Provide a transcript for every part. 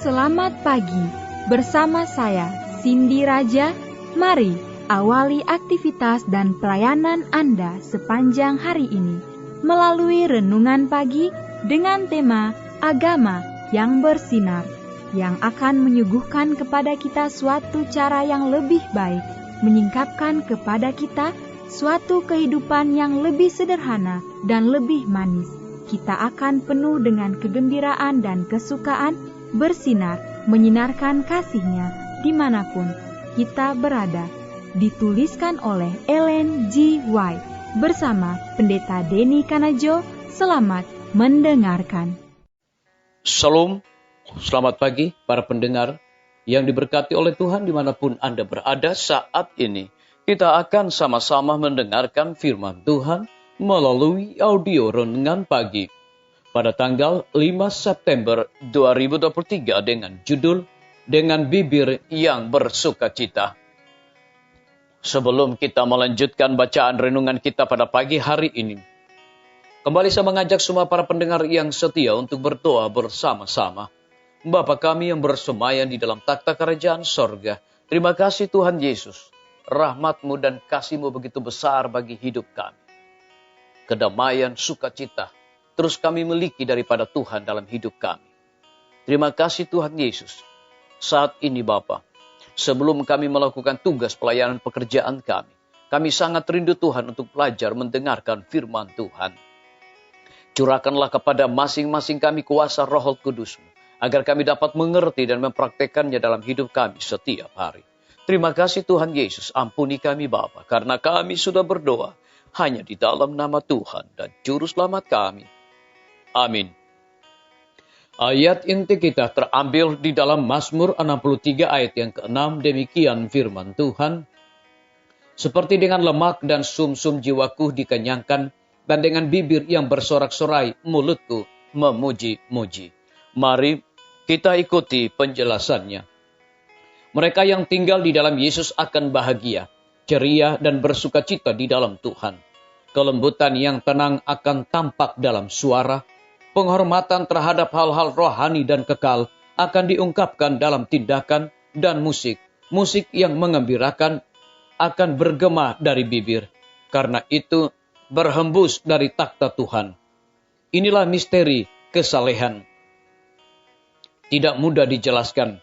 Selamat pagi, bersama saya Cindy Raja. Mari awali aktivitas dan pelayanan Anda sepanjang hari ini melalui renungan pagi dengan tema Agama yang Bersinar, yang akan menyuguhkan kepada kita suatu cara yang lebih baik, menyingkapkan kepada kita suatu kehidupan yang lebih sederhana dan lebih manis. Kita akan penuh dengan kegembiraan dan kesukaan, bersinar, menyinarkan kasih-Nya dimanapun kita berada. Dituliskan oleh Ellen G. White bersama Pendeta Denny Kanajo. Selamat mendengarkan. Shalom, selamat pagi para pendengar yang diberkati oleh Tuhan dimanapun Anda berada saat ini. Kita akan sama-sama mendengarkan firman Tuhan melalui audio renungan pagi pada tanggal 5 September 2023 dengan judul Dengan Bibir yang Bersukacita. Sebelum kita melanjutkan bacaan renungan kita pada pagi hari ini, kembali saya mengajak semua para pendengar yang setia untuk berdoa bersama-sama. Bapa kami yang bersemayam di dalam takhta kerajaan sorga, terima kasih Tuhan Yesus, rahmat-Mu dan kasih-Mu begitu besar bagi hidup kami. Kedamaian, sukacita, terus kami miliki daripada Tuhan dalam hidup kami. Terima kasih Tuhan Yesus. Saat ini Bapa, sebelum kami melakukan tugas pelayanan pekerjaan kami sangat rindu Tuhan untuk belajar mendengarkan firman Tuhan. Curahkanlah kepada masing-masing kami kuasa Roh Kudus-Mu, agar kami dapat mengerti dan mempraktekannya dalam hidup kami setiap hari. Terima kasih Tuhan Yesus, ampuni kami Bapa, karena kami sudah berdoa hanya di dalam nama Tuhan dan Juru Selamat kami. Amin. Ayat inti kita terambil di dalam Mazmur 63 ayat yang ke-6, demikian firman Tuhan. Seperti dengan lemak dan sumsum jiwaku dikenyangkan, dan dengan bibir yang bersorak-sorai mulutku memuji-muji. Mari kita ikuti penjelasannya. Mereka yang tinggal di dalam Yesus akan bahagia, ceria dan bersukacita di dalam Tuhan. Kelembutan yang tenang akan tampak dalam suara. Penghormatan terhadap hal-hal rohani dan kekal akan diungkapkan dalam tindakan dan musik. Musik yang mengembirakan akan bergema dari bibir. Karena itu berhembus dari takhta Tuhan. Inilah misteri kesalehan. Tidak mudah dijelaskan,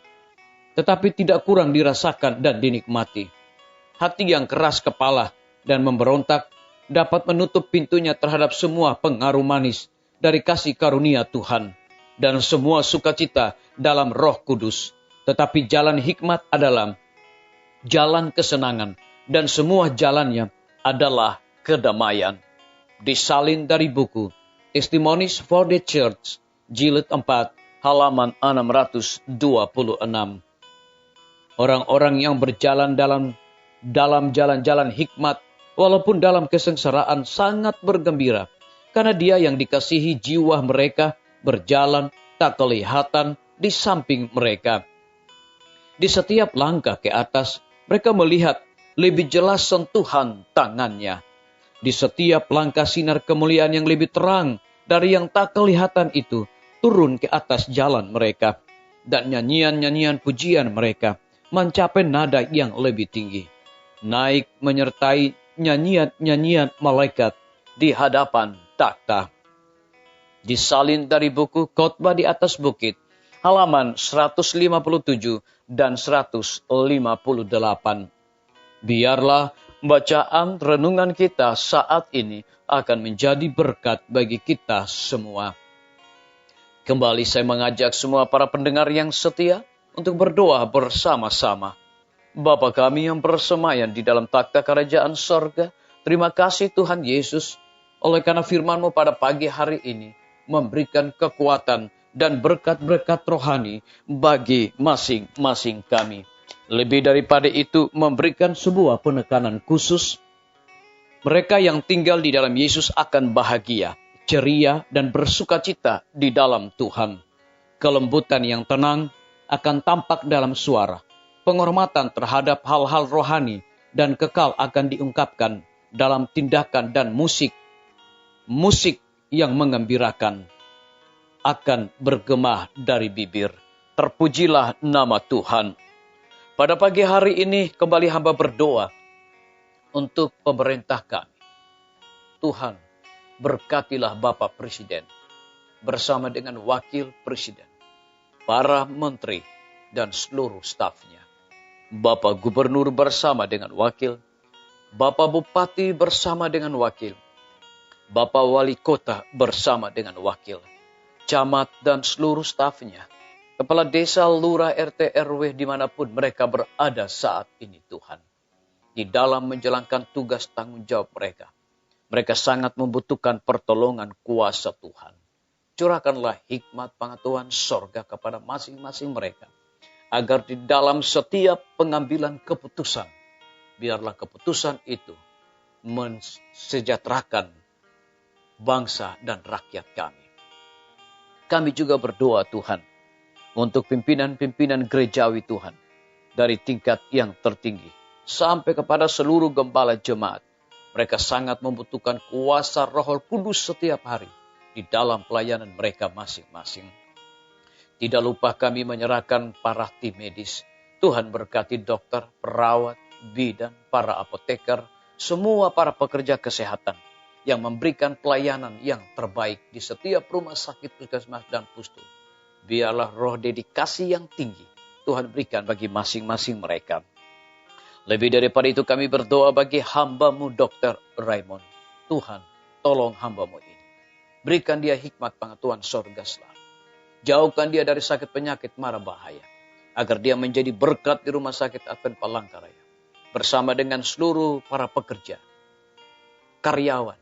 tetapi tidak kurang dirasakan dan dinikmati. Hati yang keras kepala dan memberontak dapat menutup pintunya terhadap semua pengaruh manis dari kasih karunia Tuhan dan semua sukacita dalam Roh Kudus. Tetapi jalan hikmat adalah jalan kesenangan dan semua jalannya adalah kedamaian. Disalin dari buku Testimonies for the Church, jilid 4, halaman 626. Orang-orang yang berjalan dalam jalan-jalan hikmat, walaupun dalam kesengsaraan, sangat bergembira, karena Dia yang dikasihi jiwa mereka berjalan tak kelihatan di samping mereka. Di setiap langkah ke atas, mereka melihat lebih jelas sentuhan tangannya. Di setiap langkah sinar kemuliaan yang lebih terang dari yang tak kelihatan itu turun ke atas jalan mereka. Dan nyanyian-nyanyian pujian mereka mencapai nada yang lebih tinggi. Naik menyertai nyanyian-nyanyian malaikat di hadapan takhta. Disalin dari buku Khotbah di atas Bukit, halaman 157 dan 158. Biarlah bacaan renungan kita saat ini akan menjadi berkat bagi kita semua. Kembali saya mengajak semua para pendengar yang setia untuk berdoa bersama-sama. Bapa kami yang bersemayam di dalam takhta kerajaan sorga, terima kasih Tuhan Yesus, oleh karena firman-Mu pada pagi hari ini memberikan kekuatan dan berkat-berkat rohani bagi masing-masing kami. Lebih daripada itu, memberikan sebuah penekanan khusus. Mereka yang tinggal di dalam Yesus akan bahagia, ceria dan bersukacita di dalam Tuhan. Kelembutan yang tenang akan tampak dalam suara. Penghormatan terhadap hal-hal rohani dan kekal akan diungkapkan dalam tindakan dan musik. Musik yang mengembirakan akan bergema dari bibir. Terpujilah nama Tuhan. Pada pagi hari ini kembali hamba berdoa untuk pemerintah kami. Tuhan, berkatilah Bapak Presiden bersama dengan Wakil Presiden, para menteri dan seluruh stafnya. Bapak Gubernur bersama dengan Wakil, Bapak Bupati bersama dengan Wakil, Bapak Wali Kota bersama dengan Wakil, camat dan seluruh stafnya, kepala desa, lurah, RT, RW dimanapun mereka berada saat ini Tuhan. Di dalam menjalankan tugas tanggung jawab mereka, mereka sangat membutuhkan pertolongan kuasa Tuhan. Curahkanlah hikmat pengetahuan sorga kepada masing-masing mereka, agar di dalam setiap pengambilan keputusan, biarlah keputusan itu mensejahterakan bangsa dan rakyat kami. Kami juga berdoa Tuhan, untuk pimpinan-pimpinan gerejawi Tuhan, dari tingkat yang tertinggi, sampai kepada seluruh gembala jemaat. Mereka sangat membutuhkan kuasa Roh Kudus setiap hari, di dalam pelayanan mereka masing-masing. Tidak lupa kami menyerahkan para tim medis. Tuhan berkati dokter, perawat, bidan, para apoteker, semua para pekerja kesehatan yang memberikan pelayanan yang terbaik di setiap rumah sakit, puskesmas, dan pustu. Biarlah roh dedikasi yang tinggi Tuhan berikan bagi masing-masing mereka. Lebih daripada itu kami berdoa bagi hamba-Mu Dr. Raymond. Tuhan, tolong hamba-Mu ini. Berikan dia hikmat pengetahuan sorga selalu. Jauhkan dia dari sakit penyakit mara bahaya, agar dia menjadi berkat di rumah sakit Advent Palangkaraya, bersama dengan seluruh para pekerja, karyawan,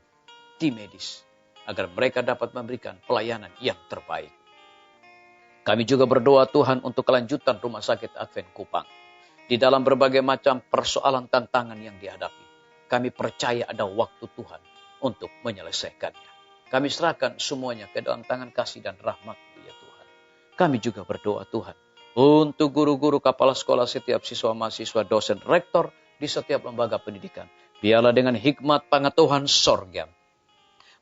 tim medis, agar mereka dapat memberikan pelayanan yang terbaik. Kami juga berdoa Tuhan untuk kelanjutan rumah sakit Advent Kupang. Di dalam berbagai macam persoalan tantangan yang dihadapi, kami percaya ada waktu Tuhan untuk menyelesaikannya. Kami serahkan semuanya ke dalam tangan kasih dan rahmat-Mu ya Tuhan. Kami juga berdoa Tuhan untuk guru-guru, kepala sekolah, setiap siswa, mahasiswa, dosen, rektor di setiap lembaga pendidikan. Biarlah dengan hikmat pengetahuan sorga,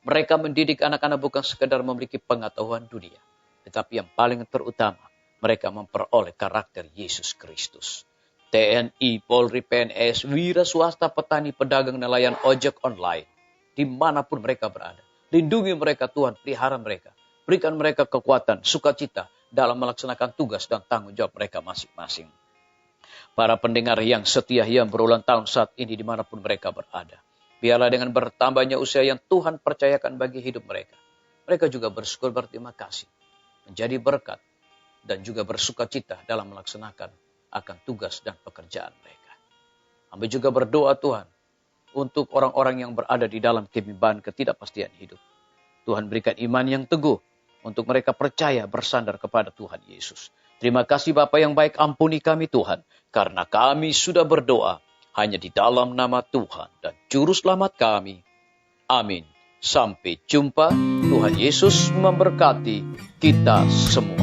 mereka mendidik anak-anak bukan sekedar memiliki pengetahuan dunia, tetapi yang paling terutama, mereka memperoleh karakter Yesus Kristus. TNI, Polri, PNS, wira swasta, petani, pedagang, nelayan, ojek online, dimanapun mereka berada. Lindungi mereka Tuhan, pelihara mereka. Berikan mereka kekuatan, sukacita dalam melaksanakan tugas dan tanggung jawab mereka masing-masing. Para pendengar yang setia yang berulang tahun saat ini dimanapun mereka berada. Biarlah dengan bertambahnya usia yang Tuhan percayakan bagi hidup mereka, mereka juga bersyukur, berterima kasih, menjadi berkat, dan juga bersukacita dalam melaksanakan akan tugas dan pekerjaan mereka. Kami juga berdoa Tuhan untuk orang-orang yang berada di dalam kebimbangan ketidakpastian hidup. Tuhan berikan iman yang teguh untuk mereka percaya bersandar kepada Tuhan Yesus. Terima kasih Bapa yang baik, ampuni kami Tuhan, karena kami sudah berdoa hanya di dalam nama Tuhan dan Juru Selamat kami. Amin. Sampai jumpa. Tuhan Yesus memberkati kita semua.